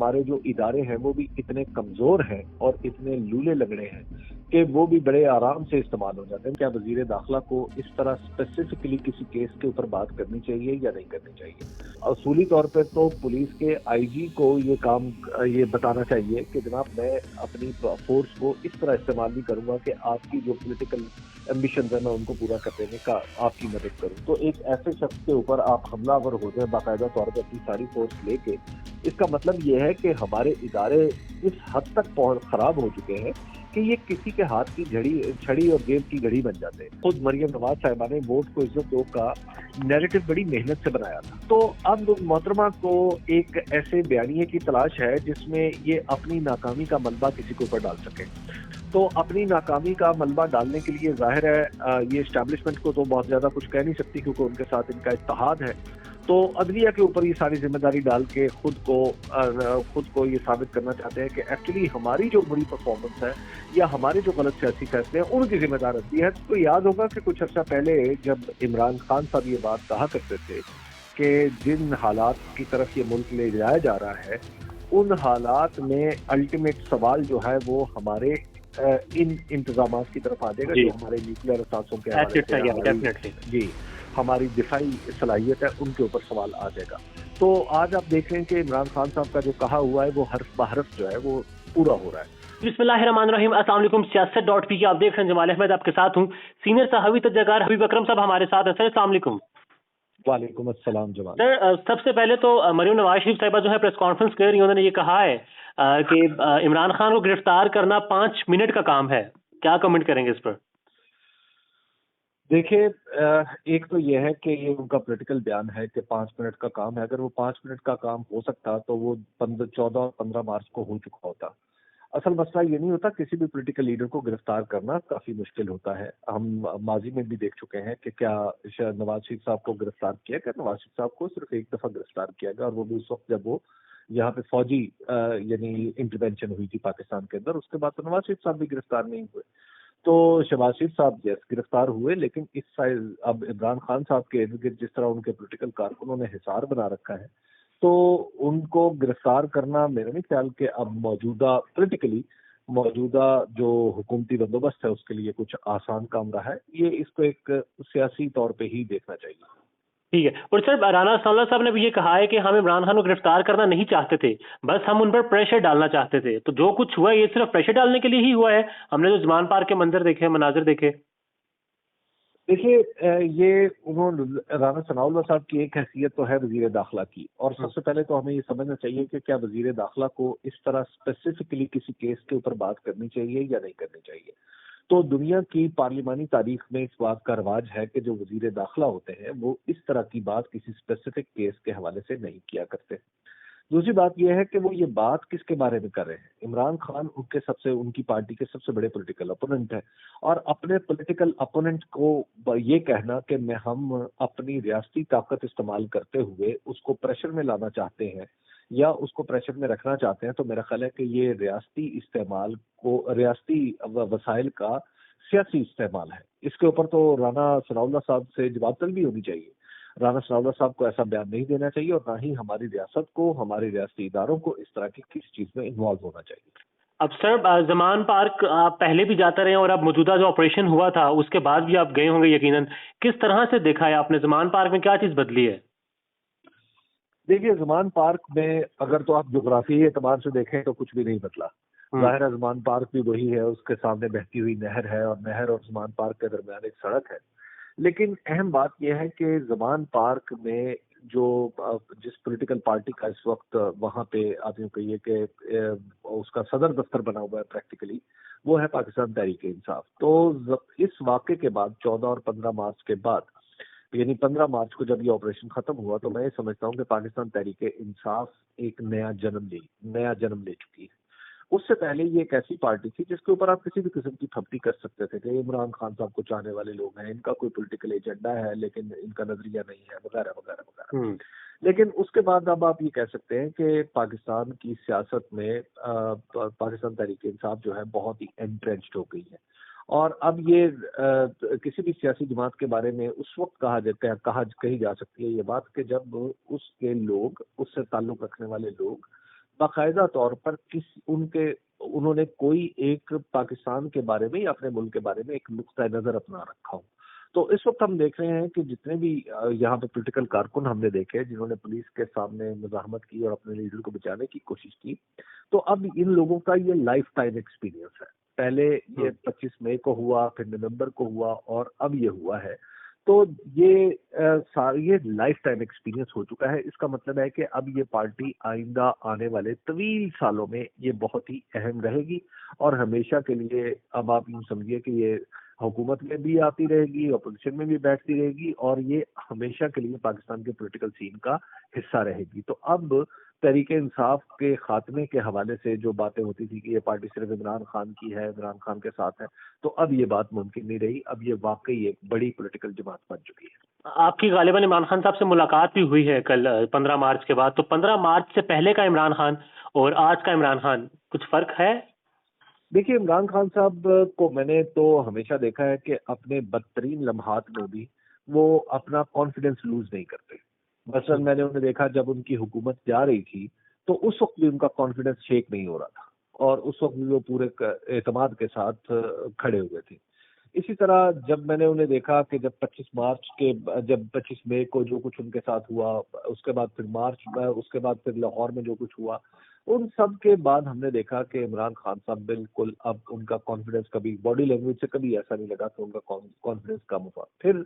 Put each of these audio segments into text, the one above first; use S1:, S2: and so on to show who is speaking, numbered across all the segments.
S1: ہمارے جو ادارے ہیں وہ بھی اتنے کمزور ہیں اور اتنے لولے لگڑے ہیں کہ وہ بھی بڑے آرام سے استعمال ہو جاتے ہیں. کیا وزیر داخلہ کو اس طرح اسپیسیفکلی کسی کیس کے اوپر بات کرنی چاہیے یا نہیں کرنی چاہیے؟ اصولی طور پر تو پولیس کے آئی جی کو یہ بتانا چاہیے کہ جناب میں اپنی فورس کو اس طرح استعمال نہیں کروں گا کہ آپ کی جو پولیٹیکل ایمبیشنز ہیں میں ان کو پورا کر دینے کا آپ کی مدد کروں. تو ایک ایسے شخص کے اوپر آپ حملہ آور ہو جائیں باقاعدہ طور پہ اپنی ساری فورس لے کے، اس کا مطلب یہ ہے کہ ہمارے ادارے اس حد تک خراب ہو چکے ہیں کہ یہ کسی کے ہاتھ کی چھڑی اور جیب کی گھڑی بن جاتے ہیں. خود مریم نواز صاحبہ نے ووٹ کو عزت دو کا نیریٹو بڑی محنت سے بنایا تھا. تو اب محترمہ کو ایک ایسے بیانیے کی تلاش ہے جس میں یہ اپنی ناکامی کا ملبہ کسی کے اوپر ڈال سکے. تو اپنی ناکامی کا ملبہ ڈالنے کے لیے ظاہر ہے یہ اسٹیبلشمنٹ کو تو بہت زیادہ کچھ کہہ نہیں سکتی کیونکہ ان کے ساتھ ان کا اتحاد ہے. تو عدلیہ کے اوپر یہ ساری ذمہ داری ڈال کے خود کو یہ ثابت کرنا چاہتے ہیں کہ ایکچولی ہماری جو بری پرفارمنس ہے یا ہمارے جو غلط سیاسی فیصلے ہیں ان کی ذمہ دار عدلیہ ہے. تو یاد ہوگا کہ کچھ عرصہ پہلے جب عمران خان صاحب یہ بات کہا کرتے تھے کہ جن حالات کی طرف یہ ملک لے جایا جا رہا ہے ان حالات میں الٹیمیٹ سوال جو ہے وہ ہمارے ان انتظامات کی طرف آ جائے گا جو ہمارے نیوکلیئر اثاثوں کے حوالے سے جی ہماری دفاعی صلاحیت ہے ان کے اوپر سوال آ جائے گا. تو آج آپ دیکھ رہے ہیں کہ عمران خان صاحب کا جو کہا ہوا ہے وہ حرف بحرف جو ہے وہ پورا ہو رہا ہے.
S2: بسم اللہ الرحمن الرحیم. السلام علیکم. سیاست.پی کی آپ دیکھ رہے ہیں. جمال احمد آپ کے ساتھ ہوں. سینئر صحافی تجزیہکار حبیب اکرم صاحب ہمارے ساتھ ہیں. سر السلام علیکم.
S1: وعلیکم السلام جمال.
S2: سر سب سے پہلے تو مریم نواز شریف صاحبہ جو ہے پریس کانفرنس کر رہی ہیں، انہوں نے یہ کہا ہے کہ عمران خان کو گرفتار کرنا 5 منٹ کا کام ہے. کیا کمنٹ کریں گے اس پر؟
S1: دیکھیے ایک تو یہ ہے کہ یہ ان کا پولیٹیکل بیان ہے کہ 5 منٹ کا کام ہے. اگر وہ 5 منٹ کا کام ہو سکتا تو وہ 14 اور 15 مارچ کو ہو چکا ہوتا. اصل مسئلہ یہ نہیں ہوتا. کسی بھی پولیٹیکل لیڈر کو گرفتار کرنا کافی مشکل ہوتا ہے. ہم ماضی میں بھی دیکھ چکے ہیں کہ کیا نواز شریف صاحب کو گرفتار کیا گیا. نواز شریف صاحب کو صرف ایک دفعہ گرفتار کیا گیا اور وہ بھی اس وقت جب وہ یہاں پہ فوجی یعنی انٹرونشن ہوئی تھی پاکستان کے اندر. اس کے بعد تو نواز شریف صاحب بھی گرفتار نہیں ہوئے. تو شہباز شریف صاحب گرفتار ہوئے لیکن اس سائز اب عمران خان صاحب کے ارد گرد جس طرح ان کے پولیٹیکل کارکنوں نے حصار بنا رکھا ہے تو ان کو گرفتار کرنا میرا نہیں خیال کہ اب موجودہ جو حکومتی بندوبست ہے اس کے لیے کچھ آسان کام رہا ہے. یہ اس کو ایک سیاسی طور پہ ہی دیکھنا چاہیے.
S2: ٹھیک ہے. اور سر رانا ثناء اللہ صاحب نے بھی یہ کہا ہے کہ ہم عمران خان کو گرفتار کرنا نہیں چاہتے تھے، بس ہم ان پر پریشر ڈالنا چاہتے تھے. تو جو کچھ ہوا یہ صرف پریشر ڈالنے کے لیے ہی ہوا ہے. ہم نے جو زمان پارک کے مناظر دیکھے.
S1: دیکھیے یہ رانا ثناء اللہ صاحب کی ایک حیثیت تو ہے وزیر داخلہ کی، اور سب سے پہلے تو ہمیں یہ سمجھنا چاہیے کہ کیا وزیر داخلہ کو اس طرح اسپیسیفکلی کسی کیس کے اوپر بات کرنی چاہیے یا نہیں کرنی چاہیے. تو دنیا کی پارلیمانی تاریخ میں اس بات کا رواج ہے کہ جو وزیر داخلہ ہوتے ہیں وہ اس طرح کی بات کسی اسپیسیفک کیس کے حوالے سے نہیں کیا کرتے. دوسری بات یہ ہے کہ وہ یہ بات کس کے بارے میں کر رہے ہیں. عمران خان ان کی پارٹی کے سب سے بڑے پولیٹیکل اپوننٹ ہیں، اور اپنے پولیٹیکل اپوننٹ کو یہ کہنا کہ ہم اپنی ریاستی طاقت استعمال کرتے ہوئے اس کو پریشر میں لانا چاہتے ہیں یا اس کو پریشر میں رکھنا چاہتے ہیں، تو میرا خیال ہے کہ یہ ریاستی وسائل کا سیاسی استعمال ہے. اس کے اوپر تو رانا ثناء اللہ صاحب سے جواب طلبی ہونی چاہیے. رانا ثناء اللہ صاحب کو ایسا بیان نہیں دینا چاہیے اور نہ ہی ہماری ریاست کو، ہمارے ریاستی اداروں کو اس طرح کی کسی چیز میں انوالو ہونا چاہیے.
S2: اب سر زمان پارک آپ پہلے بھی جاتا رہے اور اب موجودہ جو آپریشن ہوا تھا اس کے بعد بھی آپ گئے ہوں گے یقیناً. کس طرح سے دیکھا ہے آپ نے زمان پارک میں کیا چیز بدلی ہے؟
S1: دیکھیے زمان پارک میں اگر تو آپ جغرافیائی اعتبار سے دیکھیں تو کچھ بھی نہیں بدلا. ظاہر ہے زمان پارک بھی وہی ہے، اس کے سامنے بہتی ہوئی نہر ہے اور نہر اور زمان پارک کے درمیان ایک سڑک ہے. لیکن اہم بات یہ ہے کہ زمان پارک میں جس پولیٹیکل پارٹی کا اس وقت وہاں پہ آپ یوں کہیے کہ اس کا صدر دفتر بنا ہوا ہے پریکٹیکلی، وہ ہے پاکستان تحریک انصاف. تو اس واقعے کے بعد 14 اور 15 مارچ کے بعد، یعنی 15 مارچ کو جب یہ آپریشن ختم ہوا تو میں یہ سمجھتا ہوں کہ پاکستان تحریک انصاف ایک نیا جنم لے چکی ہے. اس سے پہلے یہ ایک ایسی پارٹی تھی جس کے اوپر آپ کسی بھی قسم کی تھپڑی کر سکتے تھے کہ عمران خان صاحب کو چاہنے والے لوگ ہیں، ان کا کوئی پولیٹیکل ایجنڈا ہے لیکن ان کا نظریہ نہیں ہے، وغیرہ وغیرہ وغیرہ. لیکن اس کے بعد اب آپ یہ کہہ سکتے ہیں کہ پاکستان کی سیاست میں پاکستان تحریک انصاف جو ہے بہت ہی انٹرینچڈ ہو گئی ہے. اور اب یہ کسی بھی سیاسی جماعت کے بارے میں اس وقت کہی جا سکتی ہے یہ بات کہ جب اس کے لوگ، اس سے تعلق رکھنے والے لوگ باقاعدہ طور پر انہوں نے کوئی ایک پاکستان کے بارے میں یا اپنے ملک کے بارے میں ایک نقطۂ نظر اپنا رکھا ہو. تو اس وقت ہم دیکھ رہے ہیں کہ جتنے بھی یہاں پہ پولیٹیکل کارکن ہم نے دیکھے جنہوں نے پولیس کے سامنے مزاحمت کی اور اپنے لیڈر کو بچانے کی کوشش کی, تو اب ان لوگوں کا یہ لائف ٹائم ایکسپیرینس ہے. پہلے یہ 25 مئی کو ہوا, پھر نومبر کو ہوا, اور اب یہ ہوا ہے. تو یہ لائف ٹائم ایکسپیرینس ہو چکا ہے. اس کا مطلب ہے کہ اب یہ پارٹی آئندہ آنے والے طویل سالوں میں یہ بہت ہی اہم رہے گی, اور ہمیشہ کے لیے اب آپ یوں سمجھیے کہ یہ حکومت میں بھی آتی رہے گی, اپوزیشن میں بھی بیٹھتی رہے گی, اور یہ ہمیشہ کے لیے پاکستان کے پولیٹیکل سین کا حصہ رہے گی. تو اب تحریک انصاف کے خاتمے کے حوالے سے جو باتیں ہوتی تھی کہ یہ پارٹی صرف عمران خان کی ہے, عمران خان کے ساتھ ہے, تو اب یہ بات ممکن نہیں رہی. اب یہ واقعی ایک بڑی پولیٹیکل جماعت بن چکی ہے.
S2: آپ کی غالباً عمران خان صاحب سے ملاقات بھی ہوئی ہے کل 15 مارچ کے بعد, تو 15 مارچ سے پہلے کا عمران خان اور آج کا عمران خان کچھ فرق ہے؟
S1: دیکھیے, عمران خان صاحب کو میں نے تو ہمیشہ دیکھا ہے کہ اپنے بدترین لمحات میں بھی وہ اپنا کانفیڈنس لوز نہیں کرتے. مثلا میں نے انہیں دیکھا جب ان کی حکومت جا رہی تھی تو اس وقت بھی ان کا کانفیڈنس شیک نہیں ہو رہا تھا, اور اس وقت بھی وہ پورے اعتماد کے ساتھ کھڑے ہوئے تھے. اسی طرح جب میں نے انہیں دیکھا کہ جب 25 مئی کو جو کچھ ان کے ساتھ ہوا, اس کے بعد پھر اس کے بعد پھر لاہور میں جو کچھ ہوا, ان سب کے بعد ہم نے دیکھا کہ عمران خان صاحب بالکل اب ان کا کانفیڈنس کبھی باڈی لینگویج سے کبھی ایسا نہیں لگا کہ ان کا کانفیڈنس کم ہوا. پھر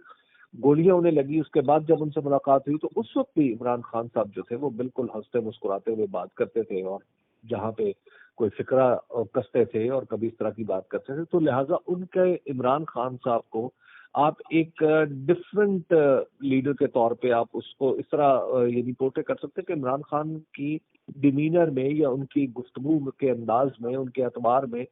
S1: گولیاں انہیں لگی, اس کے بعد جب ان سے ملاقات ہوئی تو اس وقت بھی عمران خان صاحب جو تھے وہ بالکل ہنستے مسکراتے ہوئے بات کرتے تھے, اور جہاں پہ کوئی فکرہ کستے تھے اور کبھی اس طرح کی بات کرتے تھے. تو لہٰذا ان کے عمران خان صاحب کو آپ ایک ڈفرینٹ لیڈر کے طور پہ آپ اس کو اس طرح یہ رپورٹیں کر سکتے کہ عمران خان کی ڈیمینر میں یا ان کی گفتگو کے انداز میں, ان کے اعتبار میں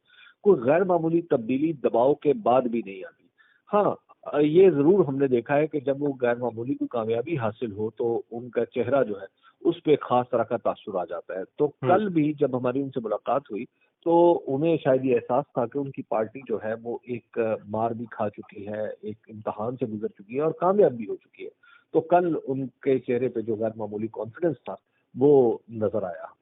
S1: کوئی غیر معمولی تبدیلی دباؤ کے بعد بھی نہیں آتی. ہاں, یہ ضرور ہم نے دیکھا ہے کہ جب وہ غیر معمولی کو کامیابی حاصل ہو تو ان کا چہرہ جو ہے اس پہ خاص طرح کا تاثر آ جاتا ہے. تو کل بھی جب ہماری ان سے ملاقات ہوئی تو انہیں شاید یہ احساس تھا کہ ان کی پارٹی جو ہے وہ ایک مار بھی کھا چکی ہے, ایک امتحان سے گزر چکی ہے اور کامیاب بھی ہو چکی ہے. تو کل ان کے چہرے پہ جو غیر معمولی کانفیڈنس تھا وہ نظر آیا ہمیں.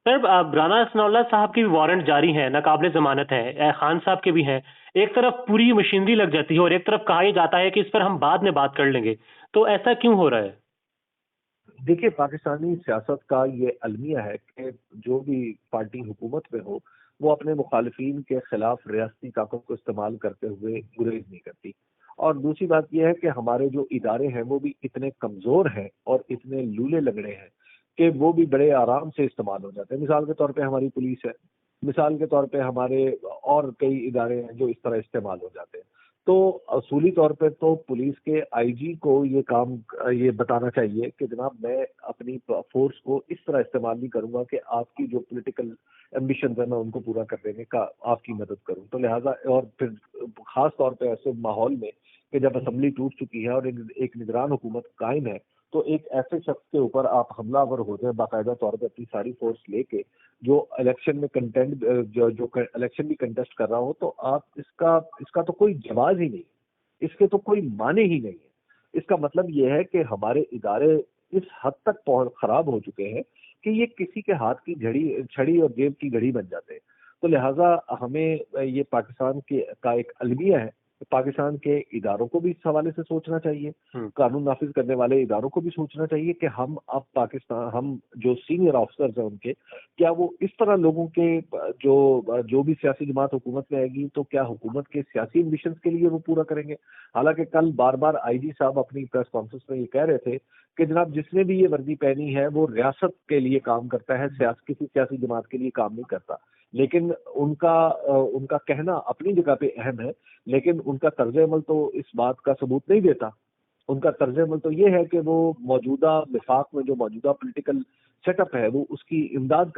S2: سر, رانا ثناء اللہ صاحب کی وارنٹ جاری ہیں, ناقابل ضمانت ہیں, خان صاحب کے بھی ہیں. ایک طرف پوری مشینری لگ جاتی ہے اور ایک طرف کہا یہ جاتا ہے کہ اس پر ہم بعد میں بات کر لیں گے. تو ایسا کیوں ہو رہا ہے؟
S1: دیکھیے, پاکستانی سیاست کا یہ المیہ ہے کہ جو بھی پارٹی حکومت میں ہو وہ اپنے مخالفین کے خلاف ریاستی طاقت کو استعمال کرتے ہوئے گریز نہیں کرتی. اور دوسری بات یہ ہے کہ ہمارے جو ادارے ہیں وہ بھی اتنے کمزور ہیں اور اتنے لولے لگڑے ہیں کہ وہ بھی بڑے آرام سے استعمال ہو جاتے ہیں. مثال کے طور پہ ہماری پولیس ہے, مثال کے طور پہ ہمارے اور کئی ادارے ہیں جو اس طرح استعمال ہو جاتے ہیں. تو اصولی طور پہ تو پولیس کے آئی جی کو یہ بتانا چاہیے کہ جناب میں اپنی فورس کو اس طرح استعمال نہیں کروں گا کہ آپ کی جو پولیٹیکل ایمبیشنز ہیں میں ان کو پورا کر دینے کا آپ کی مدد کروں. تو لہٰذا اور پھر خاص طور پہ ایسے ماحول میں کہ جب اسمبلی ٹوٹ چکی ہے اور ایک نگران حکومت قائم ہے, تو ایک ایسے شخص کے اوپر آپ حملہ آور ہو جائیں باقاعدہ طور پہ اپنی ساری فورس لے کے جو الیکشن میں جو الیکشن بھی کنٹیسٹ کر رہا ہو, تو آپ اس کا تو کوئی جواز ہی نہیں, اس کے تو کوئی معنی ہی نہیں ہے. اس کا مطلب یہ ہے کہ ہمارے ادارے اس حد تک خراب ہو چکے ہیں کہ یہ کسی کے ہاتھ کی چھڑی اور جیب کی گھڑی بن جاتے ہیں. تو لہٰذا ہمیں یہ پاکستان کا ایک المیہ ہے. پاکستان کے اداروں کو بھی اس حوالے سے سوچنا چاہیے, قانون نافذ کرنے والے اداروں کو بھی سوچنا چاہیے کہ ہم جو سینئر آفیسرز ہیں ان کے کیا وہ اس طرح لوگوں کے جو بھی سیاسی جماعت حکومت میں آئے گی تو کیا حکومت کے سیاسی ایمبیشنز کے لیے وہ پورا کریں گے. حالانکہ کل بار بار آئی جی صاحب اپنی پریس کانفرنس میں یہ کہہ رہے تھے کہ جناب جس نے بھی یہ وردی پہنی ہے وہ ریاست کے لیے کام کرتا ہے, کسی سیاسی جماعت کے لیے کام نہیں کرتا. لیکن ان کا کہنا اپنی جگہ پہ اہم ہے, لیکن ان کا طرز عمل تو اس بات کا ثبوت نہیں دیتا. ان کا طرز عمل تو یہ ہے کہ وہ موجودہ وفاق میں جو موجودہ پولیٹیکل سیٹ اپ ہے وہ اس کی امداد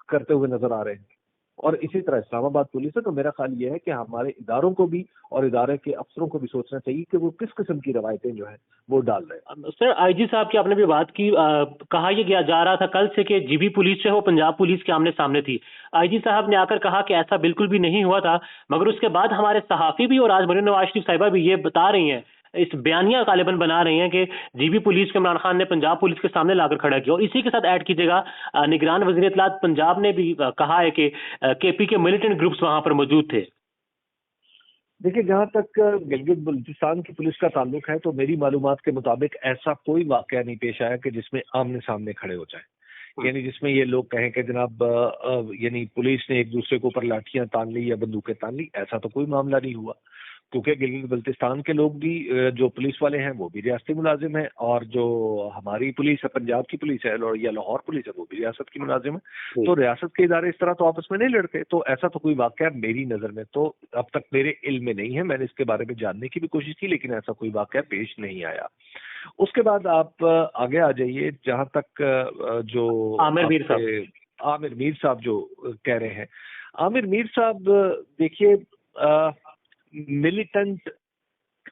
S1: کرتے ہوئے نظر آ رہے ہیں. اور اسی طرح اسلام آباد پولیس ہے. تو میرا خیال یہ ہے کہ ہمارے اداروں کو بھی اور ادارے کے افسروں کو بھی سوچنا چاہیے کہ وہ کس قسم کی روایتیں جو ہیں وہ ڈال رہے ہیں.
S2: سر, آئی جی صاحب کی آپ نے بھی بات کی, کہا یہ جا رہا تھا کل سے کہ جی بی پولیس جو ہے وہ پنجاب پولیس کے آمنے سامنے تھی. آئی جی صاحب نے آ کر کہا کہ ایسا بالکل بھی نہیں ہوا تھا, مگر اس کے بعد ہمارے صحافی بھی اور آج مریم نواز شریف صاحبہ بھی یہ بتا رہی ہیں اس بیانیہ غالباً بنا رہی ہیں کہ جی بی پولیس کو عمران خان نے پنجاب پولیس کے سامنے لا کر کھڑا کیا. اور اسی کے ساتھ ایڈ کیجیے گا نگران وزیر اطلاعات پنجاب نے بھی کہا ہے کہ کے پی کے ملیٹنٹ گروپس وہاں پر موجود تھے.
S1: دیکھیے، جہاں تک گلگت بلتستان کی پولیس کا تعلق ہے تو میری معلومات کے مطابق ایسا کوئی واقعہ نہیں پیش آیا کہ جس میں آمنے سامنے کھڑے ہو جائیں، یعنی جس میں یہ لوگ کہیں کہ جناب یعنی پولیس نے ایک دوسرے کے اوپر لاٹھیاں تان لی یا بندوقیں تان لی. ایسا تو کوئی معاملہ نہیں ہوا، کیونکہ گلگت بلتستان کے لوگ بھی جو پولیس والے ہیں وہ بھی ریاستی ملازم ہیں، اور جو ہماری پولیس ہے، پنجاب کی پولیس ہے یا لاہور پولیس ہے، وہ بھی ریاست کی ملازم ہے. تو ریاست کے ادارے اس طرح تو آپس میں نہیں لڑتے. تو ایسا تو کوئی واقعہ میری نظر میں تو اب تک میرے علم میں نہیں ہے. میں نے اس کے بارے میں جاننے کی بھی کوشش کی، لیکن ایسا کوئی واقعہ پیش نہیں آیا. اس کے بعد آپ آگے آ جائیے، جہاں تک جو عامر میر صاحب جو کہہ رہے ہیں. عامر میر صاحب دیکھیے، ملیٹنٹ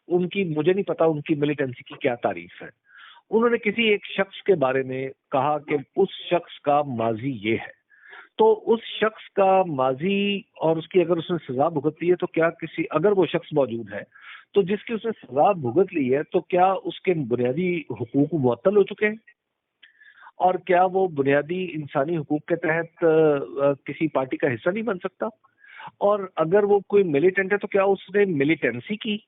S1: ان کی، مجھے نہیں پتا ان کی ملیٹنسی کی کیا تعریف ہے. انہوں نے کسی ایک شخص کے بارے میں کہا کہ اس شخص کا ماضی یہ ہے. تو اس شخص کا ماضی اور اس کی اگر اس نے سزا بھگتی ہے تو کیا اگر وہ شخص موجود ہے تو جس کی اس نے سزا بھگت لی ہے تو کیا اس کے بنیادی حقوق معطل ہو چکے ہیں؟ اور کیا وہ بنیادی انسانی حقوق کے تحت کسی پارٹی کا حصہ نہیں بن سکتا؟ اور اگر وہ کوئی ملیٹنٹ ہے تو کیا اس نے ملیٹنسی کی؟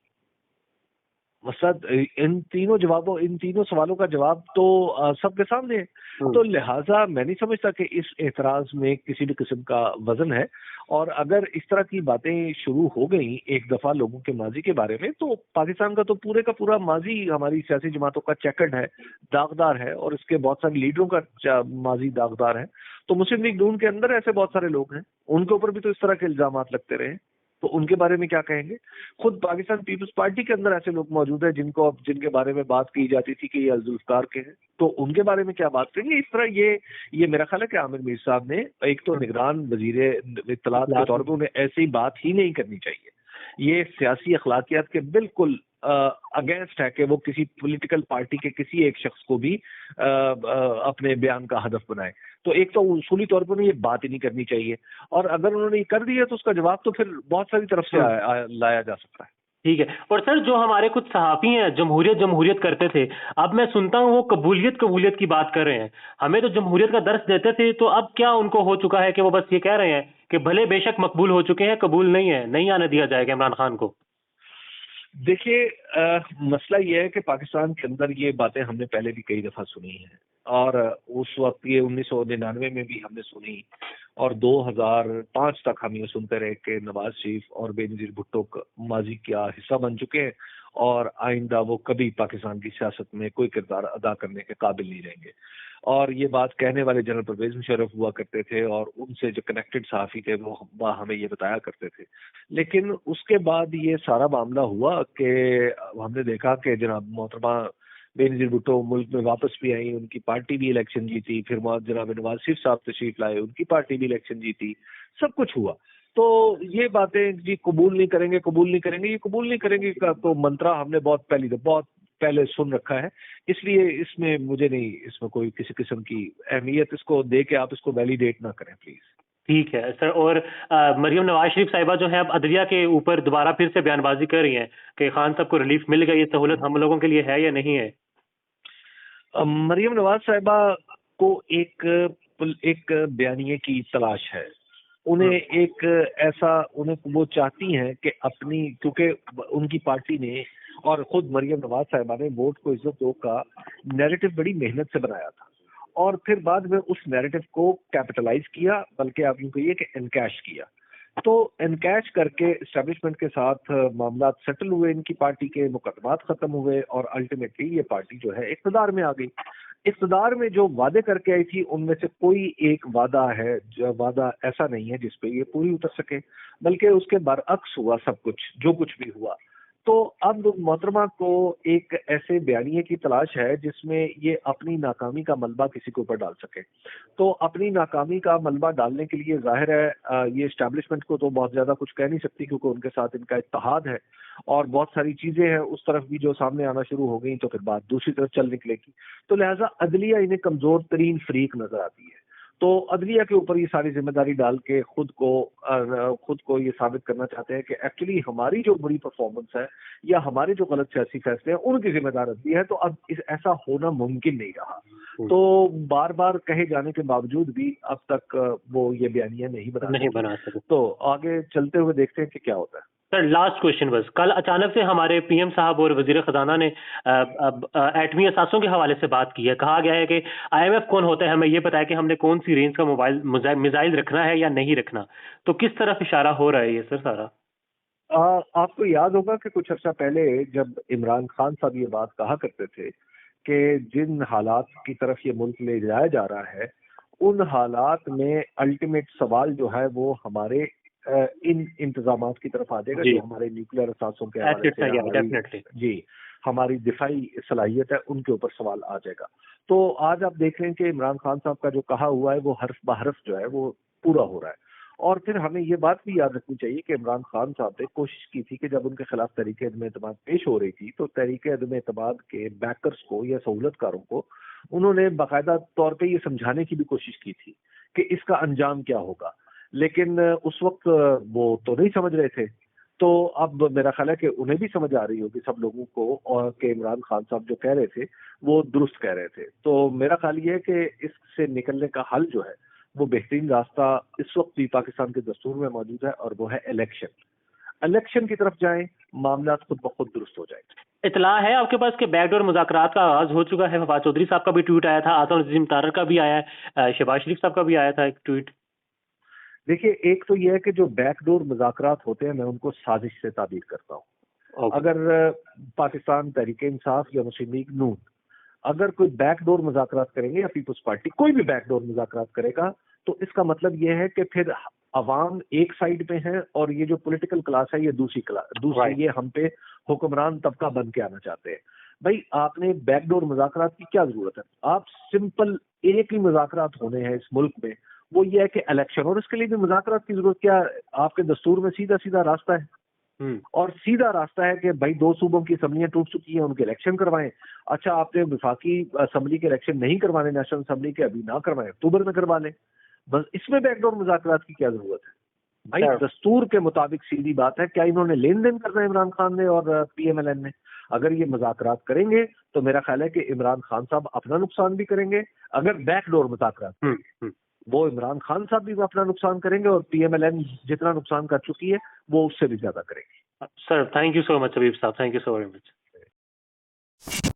S1: ان تینوں سوالوں کا جواب تو سب کے سامنے ہے. تو لہٰذا میں نہیں سمجھتا کہ اس اعتراض میں کسی بھی قسم کا وزن ہے. اور اگر اس طرح کی باتیں شروع ہو گئیں ایک دفعہ لوگوں کے ماضی کے بارے میں، تو پاکستان کا تو پورے کا پورا ماضی ہماری سیاسی جماعتوں کا چیکرڈ ہے، داغدار ہے، اور اس کے بہت سارے لیڈروں کا ماضی داغدار ہے. تو مسلم لیگ نون کے اندر ایسے بہت سارے لوگ ہیں، ان کے اوپر بھی تو اس طرح کے الزامات لگتے رہے، تو ان کے بارے میں کیا کہیں گے؟ خود پاکستان پیپلز پارٹی کے اندر ایسے لوگ موجود ہیں جن کے بارے میں بات کی جاتی تھی کہ یہ ذوالفقار کے ہیں، تو ان کے بارے میں کیا بات کریں گے؟ اس طرح یہ میرا خیال ہے کہ عامر میر صاحب نے ایک تو نگران وزیر اطلاعات کے طور پر انہیں ایسی بات ہی نہیں کرنی چاہیے. یہ سیاسی اخلاقیات کے بالکل اگینسٹ ہے کہ وہ کسی پولیٹیکل پارٹی کے کسی ایک شخص کو بھی اپنے بیان کا ہدف بنائے. تو ایک تو اصولی طور پر یہ بات ہی نہیں کرنی چاہیے، اور اگر انہوں نے یہ کر دیا تو اس کا جواب تو پھر بہت ساری طرف سے لایا جا سکتا ہے.
S2: ٹھیک ہے. اور سر، جو ہمارے کچھ صحافی ہیں جمہوریت کرتے تھے، اب میں سنتا ہوں وہ قبولیت کی بات کر رہے ہیں. ہمیں تو جمہوریت کا درس دیتے تھے، تو اب کیا ان کو ہو چکا ہے کہ وہ بس یہ کہہ رہے ہیں کہ بھلے بے شک مقبول ہو چکے ہیں، قبول نہیں ہے، نہیں آنے دیا جائے گا عمران خان کو؟
S1: دیکھیے، مسئلہ یہ ہے کہ پاکستان کے اندر یہ باتیں ہم نے پہلے بھی کئی دفعہ سنی ہیں، اور اس وقت یہ 1999 میں بھی ہم نے سنی، اور 2005 تک ہم یہ سنتے رہے کہ نواز شریف اور بے نظیر بھٹو ماضی کا حصہ بن چکے ہیں، اور آئندہ وہ کبھی پاکستان کی سیاست میں کوئی کردار ادا کرنے کے قابل نہیں رہیں گے. اور یہ بات کہنے والے جنرل پرویز مشرف ہوا کرتے تھے، اور ان سے جو کنیکٹڈ صحافی تھے وہ ہمیں یہ بتایا کرتے تھے. لیکن اس کے بعد یہ سارا معاملہ ہوا کہ ہم نے دیکھا کہ جناب محترمہ بے نظیر بھٹو ملک میں واپس بھی آئی، ان کی پارٹی بھی الیکشن جیتی، پھر جناب نواز شریف صاحب تشریف لائے، ان کی پارٹی بھی الیکشن جیتی، سب کچھ ہوا. تو یہ باتیں جی قبول نہیں کریں گے، یہ قبول نہیں کریں گے کا تو منترا ہم نے بہت پہلے سن رکھا ہے. اس لیے اس میں مجھے نہیں، اس میں کوئی کسی قسم کی اہمیت اس کو دے کے آپ اس کو ویلیڈیٹ نہ کریں پلیز.
S2: ٹھیک ہے سر. اور مریم نواز شریف صاحبہ جو ہے اب عدلیہ کے اوپر دوبارہ پھر سے بیان بازی کر رہی ہیں کہ خان صاحب کو ریلیف مل گئی، یہ سہولت ہم لوگوں کے لیے ہے یا نہیں ہے؟
S1: مریم نواز صاحبہ کو ایک بیانیے کی تلاش ہے. انہیں وہ چاہتی ہیں کہ اپنی، کیونکہ ان کی پارٹی نے اور خود مریم نواز صاحبہ نے ووٹ کو عزت دو کا نیریٹو بڑی محنت سے بنایا تھا، اور پھر بعد میں اس نیریٹو کو کیپٹلائز کیا، بلکہ آپ کو یہ کہ انکیش کیا. تو انکیش کر کے اسٹیبلشمنٹ کے ساتھ معاملات سیٹل ہوئے، ان کی پارٹی کے مقدمات ختم ہوئے، اور الٹیمیٹلی یہ پارٹی جو ہے اقتدار میں آ گئی. اقتدار میں جو وعدے کر کے آئی تھی ان میں سے کوئی ایک وعدہ ہے، جو وعدہ ایسا نہیں ہے جس پہ یہ پوری اتر سکے، بلکہ اس کے برعکس ہوا سب کچھ جو کچھ بھی ہوا. تو اب محترمہ کو ایک ایسے بیانیے کی تلاش ہے جس میں یہ اپنی ناکامی کا ملبہ کسی کے اوپر ڈال سکے. تو اپنی ناکامی کا ملبہ ڈالنے کے لیے ظاہر ہے یہ اسٹیبلشمنٹ کو تو بہت زیادہ کچھ کہہ نہیں سکتی، کیونکہ ان کے ساتھ ان کا اتحاد ہے، اور بہت ساری چیزیں ہیں اس طرف بھی جو سامنے آنا شروع ہو گئی، تو پھر بات دوسری طرف چل نکلے گی. تو لہٰذا عدلیہ انہیں کمزور ترین فریق نظر آتی ہے. تو عدلیہ کے اوپر یہ ساری ذمہ داری ڈال کے خود کو یہ ثابت کرنا چاہتے ہیں کہ ایکچولی ہماری جو بری پرفارمنس ہے یا ہمارے جو غلط سیاسی فیصلے ہیں ان کی ذمہ دار عدلیہ ہے. تو اب ایسا ہونا ممکن نہیں رہا. تو بار بار کہے جانے کے باوجود بھی اب تک وہ یہ بیانیہ نہیں بنا سکے. تو آگے چلتے ہوئے دیکھتے ہیں کہ کیا ہوتا ہے.
S2: سر لاسٹ کوشچن بس، کل اچانک سے ہمارے پی ایم صاحب اور وزیر خزانہ نے ایٹمی اثاثوں کے حوالے سے بات کی ہے. کہا گیا ہے کہ آئی ایم ایف کون ہوتا ہے، ہمیں یہ پتا ہے کہ ہم نے کون سی رینج کا میزائل رکھنا ہے یا نہیں رکھنا. تو کس طرف اشارہ ہو رہا ہے یہ سر سارا؟
S1: آپ کو یاد ہوگا کہ کچھ عرصہ پہلے جب عمران خان صاحب یہ بات کہا کرتے تھے کہ جن حالات کی طرف یہ ملک لے جایا جا رہا ہے ان حالات میں الٹیمیٹ سوال جو ہے وہ ہمارے ان انتظامات کی طرف آ جائے گا جو ہمارے نیوکلیئر اثاثوں کے حوالے سے جی ہماری دفاعی صلاحیت ہے ان کے اوپر سوال آ جائے گا. تو آج آپ دیکھ رہے ہیں کہ عمران خان صاحب کا جو کہا ہوا ہے وہ حرف بحرف جو ہے وہ پورا ہو رہا ہے. اور پھر ہمیں یہ بات بھی یاد رکھنی چاہیے کہ عمران خان صاحب نے کوشش کی تھی کہ جب ان کے خلاف تحریک عدم اعتماد پیش ہو رہی تھی تو تحریک عدم اعتماد کے بیکرز کو یا سہولت کاروں کو انہوں نے باقاعدہ طور پہ یہ سمجھانے کی بھی کوشش کی تھی کہ اس کا انجام کیا ہوگا. لیکن اس وقت وہ تو نہیں سمجھ رہے تھے. تو اب میرا خیال ہے کہ انہیں بھی سمجھ آ رہی ہوگی سب لوگوں کو اور کہ عمران خان صاحب جو کہہ رہے تھے وہ درست کہہ رہے تھے. تو میرا خیال یہ ہے کہ اس سے نکلنے کا حل جو ہے وہ بہترین راستہ اس وقت بھی پاکستان کے دستور میں موجود ہے اور وہ ہے الیکشن کی طرف جائیں، معاملات خود بخود درست ہو جائیں.
S2: اطلاع ہے آپ کے پاس کہ بیک ڈور مذاکرات کا آغاز ہو چکا ہے؟ فواد چودھری صاحب کا بھی ٹویٹ آیا تھا، اعظم عظیم تارڑ کا بھی آیا ہے، شہباز شریف صاحب کا بھی آیا تھا ایک ٹویٹ.
S1: دیکھیے ایک تو یہ ہے کہ جو بیک ڈور مذاکرات ہوتے ہیں میں ان کو سازش سے تعبیر کرتا ہوں. اگر پاکستان تحریک انصاف یا مسلم لیگ نون اگر کوئی بیک ڈور مذاکرات کریں گے یا پیپلز پارٹی کوئی بھی بیک ڈور مذاکرات کرے گا تو اس کا مطلب یہ ہے کہ پھر عوام ایک سائیڈ پہ ہیں اور یہ جو پولیٹیکل کلاس ہے یہ دوسری یہ ہم پہ حکمران طبقہ بن کے آنا چاہتے ہیں. بھائی آپ نے بیک ڈور مذاکرات کی کیا ضرورت ہے؟ آپ سمپل ایک ہی مذاکرات ہونے ہیں اس ملک میں، وہ یہ ہے کہ الیکشن. اور اس کے لیے بھی مذاکرات کی ضرورت کیا؟ آپ کے دستور میں سیدھا راستہ ہے اور سیدھا راستہ ہے کہ بھائی 2 صوبوں کی اسمبلیاں ٹوٹ چکی ہیں ان کے الیکشن کروائیں. اچھا آپ نے وفاقی اسمبلی کے الیکشن نہیں کروانے نیشنل اسمبلی کے، ابھی نہ کروائیں، اکتوبر میں کروا لیں. بس اس میں بیک ڈور مذاکرات کی کیا ضرورت ہے؟ بھائی دستور کے مطابق سیدھی بات ہے. کیا انہوں نے لین دین کرنا ہے عمران خان نے اور پی ایم ایل این نے؟ اگر یہ مذاکرات کریں گے تو میرا خیال ہے کہ عمران خان صاحب اپنا نقصان بھی کریں گے. اگر بیک ڈور مذاکرات وہ عمران خان صاحب بھی اپنا نقصان کریں گے اور پی ایم ایل این جتنا نقصان کر چکی ہے وہ اس سے بھی زیادہ کرے گی.
S2: سر تھینک یو سو مچ حبیب صاحب، thank you so very much.